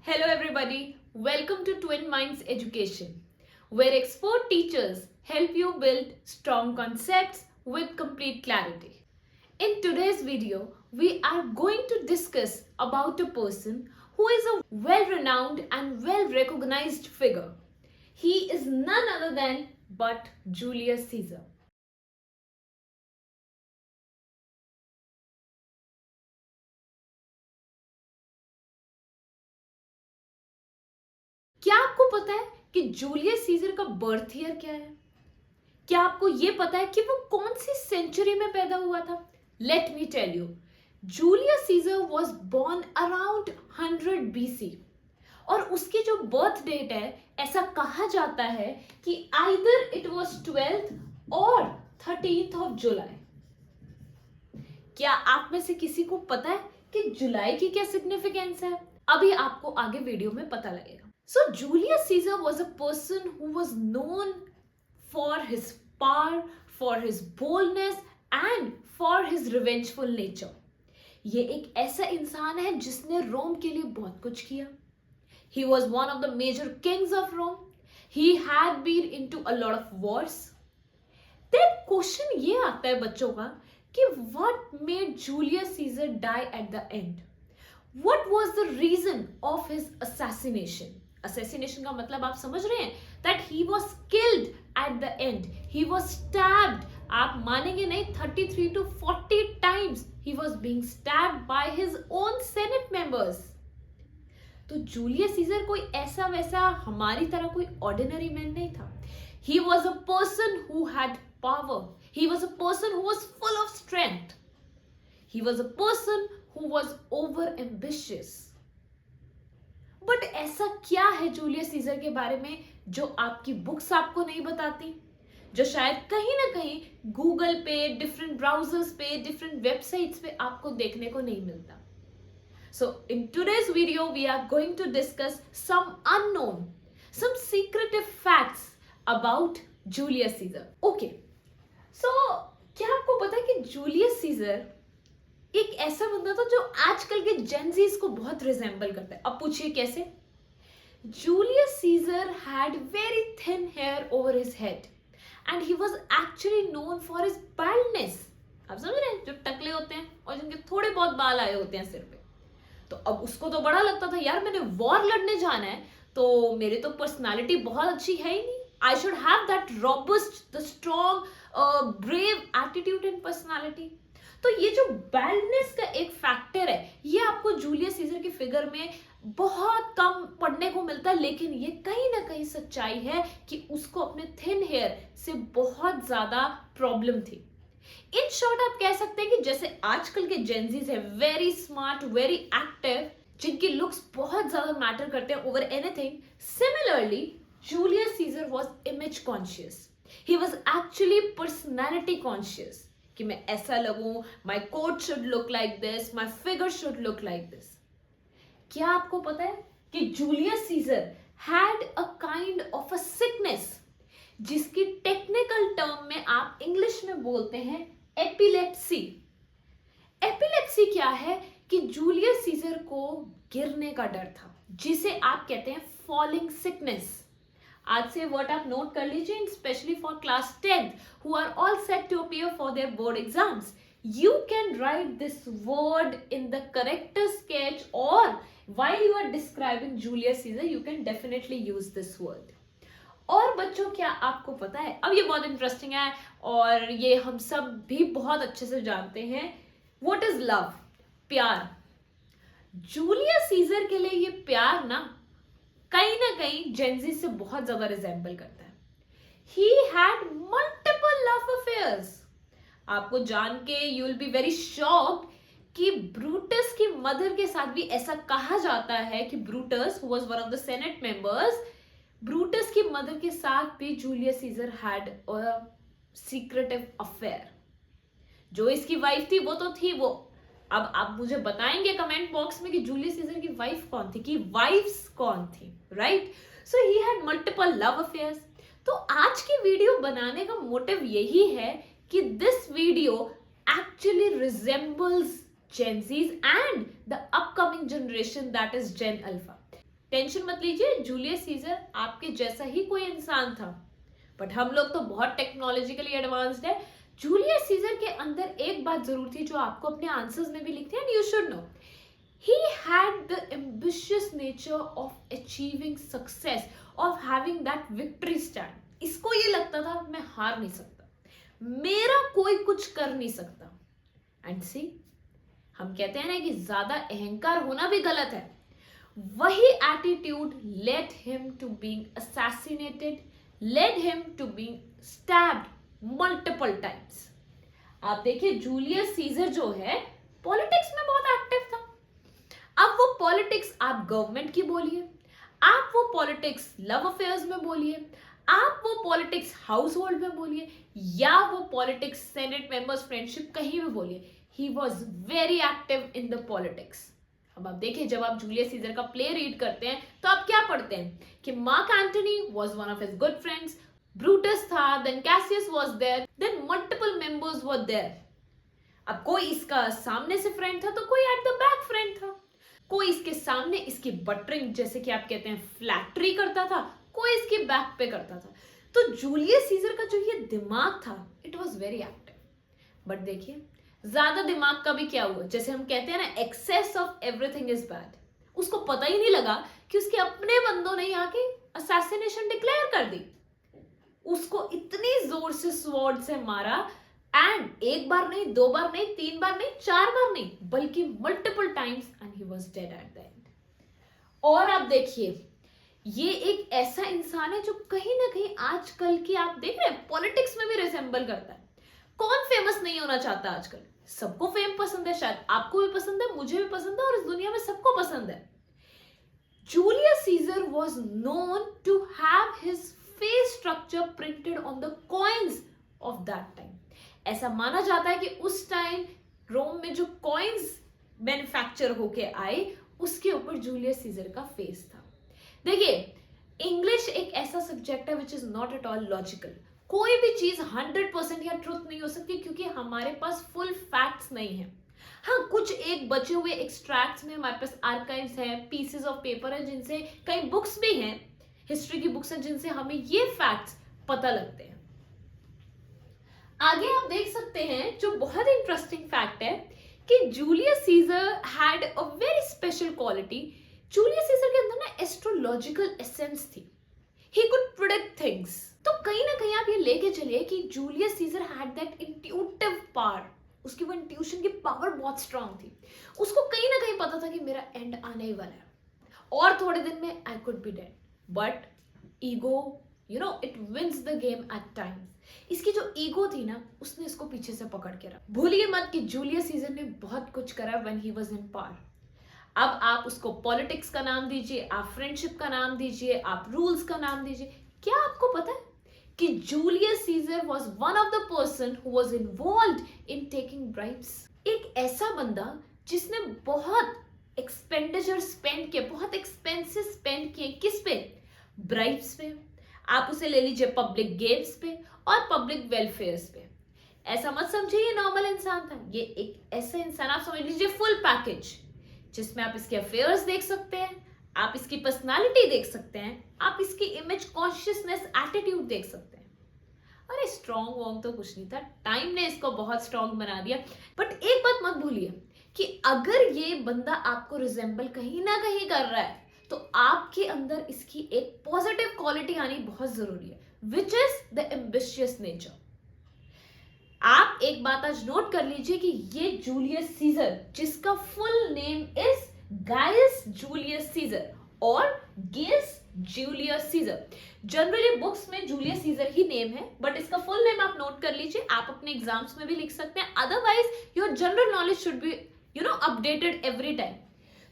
Hello, everybody. Welcome to Twin Minds Education, where expert teachers help you build strong concepts with complete clarity. In today's video, we are going to discuss about a person who is a well-renowned and well-recognized figure. He is none other than but Julius Caesar. क्या आपको पता है कि Julius Caesar का birth year क्या है? क्या आपको ये पता है कि वो कौन सी सेंचुरी में पैदा हुआ था? Let me tell you, Julius Caesar was born around 100 BC और उसकी जो बर्थ डेट है, ऐसा कहा जाता है कि आइदर इट वॉज 12th और 13th ऑफ जुलाई। क्या आप में से किसी को पता है कि जुलाई की क्या सिग्निफिकेंस है? अभी आपको आगे वीडियो में पता लगेगा। So Julius Caesar was a person who was known for his power, for his boldness and for his revengeful nature. ये एक ऐसा इंसान है जिसने रोम के लिए बहुत कुछ किया. He was one of the major kings of Rome. He had been into a lot of wars. Then question ये आता है बच्चों का कि what made Julius Caesar die at the end? What was the reason of his assassination? Assassination का मतलब आप समझ रहे हैं? That he was killed at the end. He was stabbed. आप मानेंगे नहीं, 33 to 40 times he was being stabbed by his own Senate members. तो जूलियस सीजर कोई ऐसा वैसा हमारी तरह कोई ऑर्डिनरी मैन नहीं था. He was a person who had power. He was a person who was full of strength. He was a person who was over ambitious. But ऐसा क्या है जूलियस सीजर के बारे में जो आपकी बुक्स आपको नहीं बताती, जो शायद कहीं ना कहीं गूगल पे, डिफरेंट ब्राउजर्स पे, डिफरेंट वेबसाइट्स पे आपको देखने को नहीं मिलता? So in today's video we are going to discuss some unknown, some secretive facts about Julius Caesar. Okay, so क्या आपको पता है कि जूलियस सीजर एक ऐसा बंदा था जो आजकल के जेनजीज को बहुत रिजेंबल करता है? अब पूछिए कैसे? Julius Caesar had very thin hair over his head and he was actually known for his baldness. आप समझ रहे हैं, जो टकले होते हैं और जिनके थोड़े बहुत बाल आए होते हैं सिर पे. तो अब उसको तो बड़ा लगता था, यार मैंने वॉर लड़ने जाना है तो मेरी तो पर्सनालिटी बहुत अच्छी है ही नहीं. I should have that robust, the strong, brave attitude and personality. तो ये जो बैल्डनेस का एक फैक्टर है, ये आपको जूलियस सीजर की फिगर में बहुत कम पढ़ने को मिलता है, लेकिन ये कहीं ना कहीं सच्चाई है कि उसको अपने थिन हेयर से बहुत ज्यादा प्रॉब्लम थी. इन शॉर्ट आप कह सकते हैं कि जैसे आजकल के जेनजीज है, वेरी स्मार्ट, वेरी एक्टिव, जिनकी लुक्स बहुत ज्यादा मैटर करते हैं over anything. Similarly Julius Caesar was image conscious. He was actually personality conscious कि मैं ऐसा लगूं, my coat should look like this, my figure should look like this. क्या आपको पता है कि Julius Caesar had a kind of a sickness जिसकी टेक्निकल टर्म में आप इंग्लिश में बोलते हैं एपिलेप्सी. एपिलेप्सी क्या है कि जूलियस सीजर को गिरने का डर था, जिसे आप कहते हैं फॉलिंग सिकनेस. आज से वर्ड आप नोट कर लीजिए, specially for class 10th who are all set to appear for their board exams. You can write this word in the character sketch or while you are describing Julius Caesar, you can definitely use this word. और बच्चों, क्या आपको पता है, अब ये बहुत interesting है और ये हम सब भी बहुत अच्छे से जानते हैं, व्हाट इज लव, प्यार. जूलियस सीजर के लिए ये प्यार ना कहीं जेनजी से बहुत ज्यादा रिजेंबल करता है. He had multiple love affairs. आपको जान के you will be very shocked कि ब्रूटस की मदर के साथ भी ऐसा कहा जाता है कि Brutus who was one of the senate members, Brutus की मदर के साथ भी Julius Caesar had a secretive affair. जो इसकी वाइफ थी वो तो थी वो. अब आप मुझे बताएंगे कमेंट बॉक्स में कि जूलियस सीजर की वाइफ कौन थी, कि वाइफ्स कौन थी, right? So he had multiple love affairs. तो आज की वीडियो बनाने का मोटिव यही है कि this video actually resembles Gen Zs and the upcoming generation, that is Gen Alpha. Tension मत लीजिए, जूलियस सीजर आपके जैसा ही कोई इंसान था, बट हम लोग तो बहुत टेक्नोलॉजिकली एडवांस्ड है। जूलियस सीजर के अंदर एक बात जरूर थी जो आपको अपने आंसर्स में भी लिखते हैं, and you should know, he had the ambitious nature of achieving success, of having that victory stand. इसको ये लगता था मैं हार नहीं सकता, मेरा कोई कुछ कर नहीं सकता। एंड सी, हम कहते हैं ना कि ज्यादा अहंकार होना भी गलत है। वही attitude led him to being assassinated, led him to being stabbed multiple times. आप देखिए, जूलियस सीजर जो है पॉलिटिक्स में बहुत एक्टिव था। अब वो पॉलिटिक्स आप गवर्नमेंट की बोलिए, आप वो पॉलिटिक्स लव अफेयर्स में बोलिए, आप वो पॉलिटिक्स हाउस होल्ड में बोलिए, या वो पॉलिटिक्स सेनेट मेंबर्स फ्रेंडशिप कहीं भी बोलिए, he was very active in the politics. अब आप देखिए, जब आप जूलियस सीजर का प्ले रीड करते हैं तो आप क्या पढ़ते हैं कि Mark Antony was one of his good friends, Brutus था, then Cassius was there, then multiple members were there. अब कोई इसका सामने से फ्रेंड था तो कोई एट द बैक फ्रेंड था, कोई इसके सामने इसकी बटरिंग, जैसे कि आप कहते हैं फ्लैटरी करता था, कोई इसके बैक पे करता था। तो जूलियस सीजर का जो ये दिमाग था, it was very active. But देखिए, ज्यादा दिमाग का भी क्या हुआ, जैसे हम कहते हैं ना, excess of everything is bad. उसको पता ही नहीं लगा कि उसके अपने बंदों ने यहाँ की असैसिनेशन डिक्लेयर कर दी। उसको इतनी जोर से स्वॉर्ड से मारा, एंड एक बार नहीं, दो बार नहीं, तीन बार नहीं, चार बार नहीं, बल्कि multiple times, and he was dead at the end. और आप देखिए, ये एक ऐसा इंसान है जो कहीं ना कहीं आजकल की, आप देख रहे हैं, पॉलिटिक्स में भी रिसेंबल करता है। कौन फेमस नहीं होना चाहता आजकल? सबको फेम पसंद है, शायद आपको भी पसंद है, मुझे भी पसंद है, और इस दुनिया में सबको पसंद है। Julius Caesar was known to have his face structure printed on the coins of that time. ऐसा माना जाता है कि उस टाइम रोम में जो कॉइन्स मैन्युफैक्चर होके आए, उसके ऊपर जूलियस सीजर का फेस था। देखिए, इंग्लिश एक ऐसा सब्जेक्ट है which is not at all logical. कोई भी चीज 100% या ट्रुथ नहीं हो सकती, क्योंकि हमारे पास फुल फैक्ट्स नहीं है। हाँ, कुछ एक बचे हुए एक्सट्रैक्ट्स में हमारे पास आर्काइव्स हैं, पीसेस ऑफ पेपर हैं, जिनसे कई बुक्स भी हैं, हिस्ट्री की बुक्स हैं, जिनसे हमें ये फैक्ट्स पता लगते हैं। आगे आप देख सकते हैं, जो बहुत इंटरेस्टिंग फैक्ट है कि Julius Caesar had a very special quality. Julius Caesar के अंदर ना एस्ट्रोलॉजिकल एसेंस थी। He could predict things. तो कहीं ना कहीं आप ये लेके चलिए कि Julius Caesar had that intuitive power. उसकी वो इंट्यूशन की पावर बहुत स्ट्रांग थी। उसको कहीं ना कहीं पता था कि मेरा एंड आने ही वाला है, और थोड़े दिन में I could be dead. But ego, you know, it wins the game at times. इसकी जो ईगो थी ना, उसने इसको पीछे से पकड़ के रखा। भूलिए मत कि जूलियस सीजर ने बहुत कुछ करा when he was in power. अब आप उसको पॉलिटिक्स का नाम दीजिए, आप फ्रेंडशिप का नाम दीजिए, आप रूल्स का नाम दीजिए, क्या आपको पता है कि Julius Caesar was one of the person who was involved in taking bribes. एक ऐसा बंदा जिसने बहुत एक्सपेंडिचर स्पेंड किए, बहुत एक्सपेंसेस स्पेंड किए, किस पे? ब्राइब्स पे। आप उसे ले लीजिए पब्लिक गेम्स पे और पब्लिक वेलफेयर्स पे। ऐसा मत समझिए ये नॉर्मल इंसान था, ये एक ऐसा इंसान, आप समझ लीजिए फुल पैकेज, जिसमें आप इसके अफेयर्स देख सकते हैं, आप इसकी पर्सनालिटी देख सकते हैं, आप इसकी इमेज कॉन्शियसनेस एटीट्यूड देख सकते हैं। अरे स्ट्रॉन्ग वॉन्ग तो कुछ नहीं था, टाइम ने इसको बहुत स्ट्रॉन्ग बना दिया। बट एक बात मत भूलिए कि अगर ये बंदा आपको रिजेंबल कहीं ना कहीं कर रहा है, तो आपके अंदर इसकी एक पॉजिटिव क्वालिटी आनी बहुत जरूरी है, which is the ambitious nature. आप एक बात आज नोट कर लीजिए कि ये जूलियस सीजर, जिसका full name is Gaius Julius Caesar और Gaius Julius Caesar. Generally books में जूलियस सीजर ही नेम है, बट इसका फुल नेम आप नोट कर लीजिए, आप अपने एग्जाम्स में भी लिख सकते हैं। Otherwise your general knowledge should be updated every time.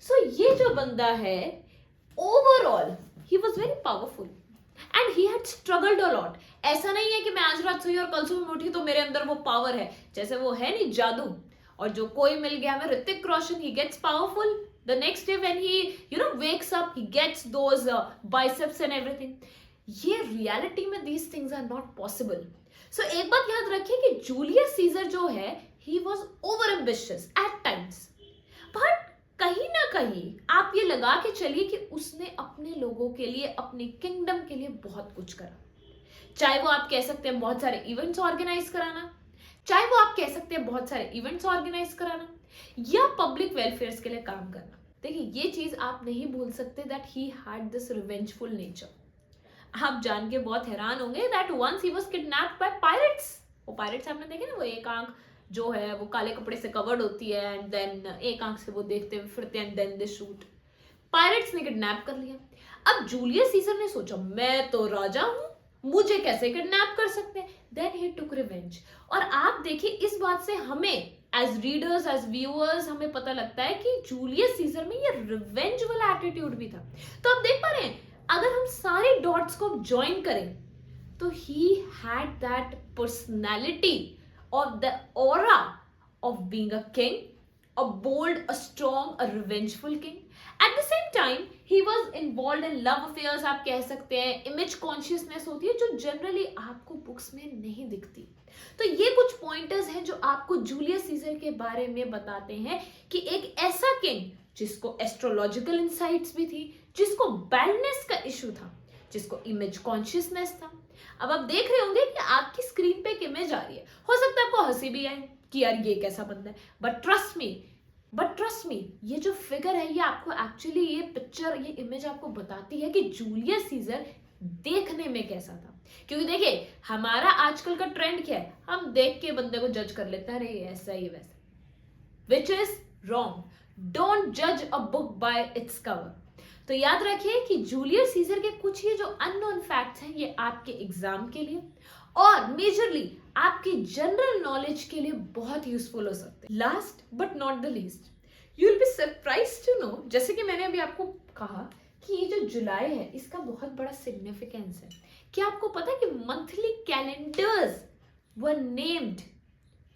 So ये जो बंदा है, overall he was very powerful and he had struggled a lot. ऐसा नहीं है कि मैं आज रात सोई और कल सुबह उठी तो मेरे अंदर वो पावर है, जैसे वो है नहीं जादू, और जो कोई मिल गया हमें Hrithik Roshan, he gets powerful the next day when he wakes up, he gets those biceps and everything. ये रियलिटी में these things are not possible. So एक बात याद रखिए कि जूलियस सीजर जो है, he was over ambitious at times, but कहीं ना कहीं आप ये लगा के चलिए कि उसने अपने लोगों के लिए, अपने किंगडम के लिए बहुत कुछ करा। चाहे वो आप कह सकते हैं बहुत सारे इवेंट्स ऑर्गेनाइज कराना, चाहे वो आप कह सकते हैं बहुत सारे इवेंट्स ऑर्गेनाइज कराना, या पब्लिक वेलफेयर के लिए काम करना। देखिए ये चीज आप नहीं भूल सकते that he had this revengeful nature. आप जान के बहुत हैरान होंगे that once he was kidnapped by pirates. वो पायरेट्स आपने देखे ना, वो एक आंख जो है वो काले कपड़े से कवर्ड होती है एंड देन एक आंख से वो देखते हुए फिरते हैं and then they shoot. Pirates ने किडनैप कर लिया। अब जूलियस सीजर ने सोचा मैं तो राजा हूं, मुझे कैसे किडनैप कर सकते हैं। Then he took revenge. और आप देखिए इस बात से हमें एज रीडर्स, एज व्यूअर्स, हमें पता लगता है कि जूलियस सीजर में ये रिवेंज वाला एटीट्यूड भी था। तो आप देख पा रहे हैं अगर हम सारे डॉट्स को ज्वाइन करें तो he had that personality of the aura of being a king, a bold, a strong, a revengeful king. At the same time, he was involved in love affairs, आप कह सकते हैं इमेज कॉन्शियसनेस होती है जो generally आपको books में नहीं दिखती। तो ये कुछ पॉइंटर्स हैं जो आपको जूलियस सीजर के बारे में बताते हैं कि एक ऐसा किंग जिसको एस्ट्रोलॉजिकल इंसाइट्स भी थी, जिसको बैडनेस का इशू था, जिसको इमेज कॉन्शियसनेस था। अब आप देख रहे होंगे कि आपकी स्क्रीन पे एक इमेज आ रही है, हो सकता है आपको हंसी भी आए कि यार ये कैसा बंदा है, बट ट्रस्ट मी ये जो फिगर है ये आपको एक्चुअली ये पिक्चर, ये इमेज आपको बताती है कि जूलियस सीजर देखने में कैसा था। क्योंकि देखिए हमारा आजकल का ट्रेंड क्या है, हम देख के बंदे को जज कर लेते हैं, अरे ऐसा ही वैसा, विच इज रॉन्ग। डोंट जज a book by its cover. तो याद रखिए कि जूलियस सीजर के कुछ ये जो अननोन फैक्ट्स हैं ये आपके एग्जाम के लिए और मेजरली आपकी जनरल नॉलेज के लिए बहुत यूजफुल हो सकते हैं। Last but not the least, you will be surprised to know, जैसे कि मैंने अभी आपको कहा कि ये जो जुलाई है इसका बहुत बड़ा सिग्निफिकेंस है। क्या आपको पता है कि मंथली कैलेंडर्स वर नेम्ड?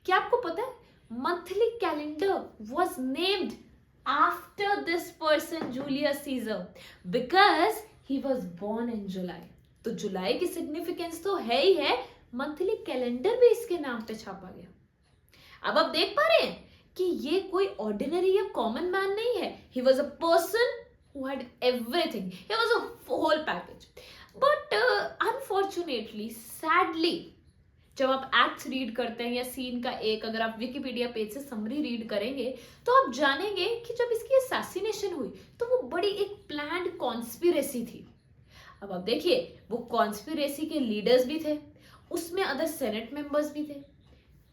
क्या आपको पता है monthly calendar was named after this person Julius Caesar because he was born in July। तो जुलाई की सिग्निफिकेंस तो है ही है, मंथली कैलेंडर भी इसके नाम पे छापा गया। अब आप देख पा रहे हैं कि ये कोई ऑर्डिनरी या कॉमन मैन नहीं है। he was a person who had everything, he was a whole package, but unfortunately, sadly, जब आप एक्ट्स रीड करते हैं या सीन का एक, अगर आप विकिपीडिया पेज से समरी रीड करेंगे तो आप जानेंगे कि जब इसकी असैसिनेशन हुई तो वो बड़ी एक प्लान्ड कॉन्स्पिरेसी थी। अब आप देखिए वो कॉन्स्पिरेसी के लीडर्स भी थे, उसमें अदर सेनेट मेंबर्स भी थे,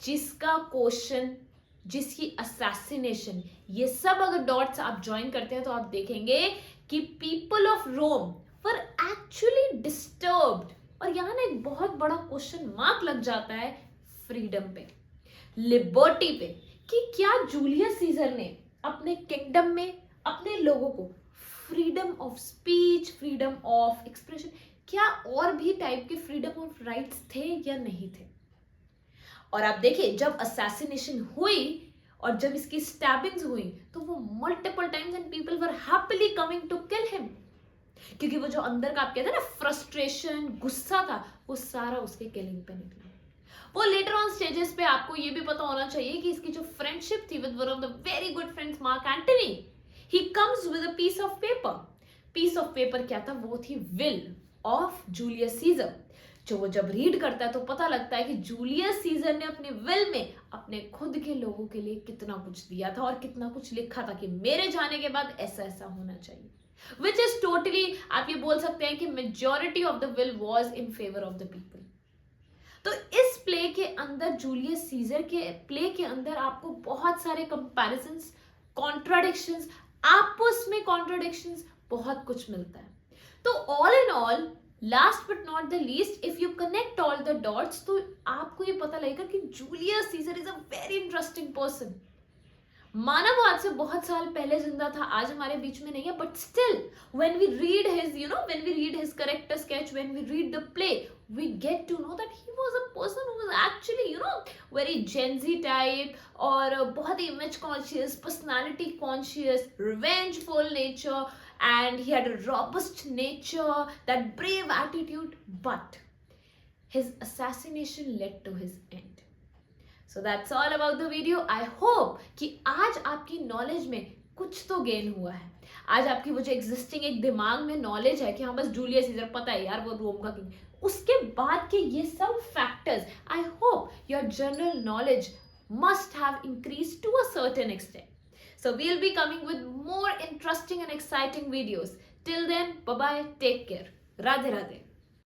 जिसका क्वेश्चन, जिसकी असैसिनेशन, ये सब अगर डॉट्स आप ज्वाइन करते हैं तो आप देखेंगे कि people of Rome were actually disturbed. और यहां ना एक बहुत बड़ा क्वेश्चन मार्क लग जाता है फ्रीडम पे, लिबर्टी पे, कि क्या जूलियस सीजर ने अपने किंगडम में अपने लोगों को freedom of speech, freedom of expression, क्या और भी टाइप के फ्रीडम ऑफ राइट्स थे या नहीं थे। और आप देखिए जब असैसिनेशन हुई और जब इसकी स्टैबिंग्स हुई तो वो multiple times and people were happily coming to kill him, क्योंकि वो जो अंदर का आप कहते हैं ना फ्रस्ट्रेशन, गुस्सा था, वो सारा उसके किलिंग पे निकला। वो लेटर ऑन स्टेजेस पे आपको ये भी पता होना चाहिए कि इसकी जो फ्रेंडशिप थी with one of the very good friends Mark Antony, he comes with a piece of paper. Piece of paper क्या था? वो थी विल ऑफ जूलियस सीजर, जो वो जब रीड करता है तो पता लगता है कि जूलियस सीजर ने अपने विल में अपने खुद के लोगों के लिए कितना कुछ दिया था और कितना कुछ लिखा था कि मेरे जाने के बाद ऐसा ऐसा होना चाहिए, which is totally, आप ये बोल सकते हैं कि majority of the will was in favor of the people। तो इस प्ले के अंदर, जूलियस सीजर के प्ले के अंदर आपको बहुत सारे कंपैरिजंस, कॉन्ट्राडिक्शंस, आपस में कॉन्ट्राडिक्शंस, बहुत कुछ मिलता है। तो all in all, last but not the least, if you connect all the dots तो आपको ये पता लगेगा कि Julius Caesar is a very interesting person. मानव आज से बहुत साल पहले जिंदा था, आज हमारे बीच में नहीं है, but still when we read his, when we read his character sketch, when we read the play, we get to know that he was a person who was actually very Gen Z type, और बहुत ही image conscious, personality conscious, revengeful nature, and he had a robust nature, that brave attitude, but his assassination led to his end। So that's all about the video। I hope कि आज आपकी knowledge में कुछ तो gain हुआ है। आज आपकी वो जो एग्जिस्टिंग एक दिमाग में नॉलेज है कि हाँ बस जूलियस सीजर पता है यार वो रोम का किंग, उसके बाद के ये सब factors, I hope your general knowledge must have increased to a certain extent. So we'll be coming with more interesting and exciting videos. Till then, bye bye, take care. Radhe Radhe.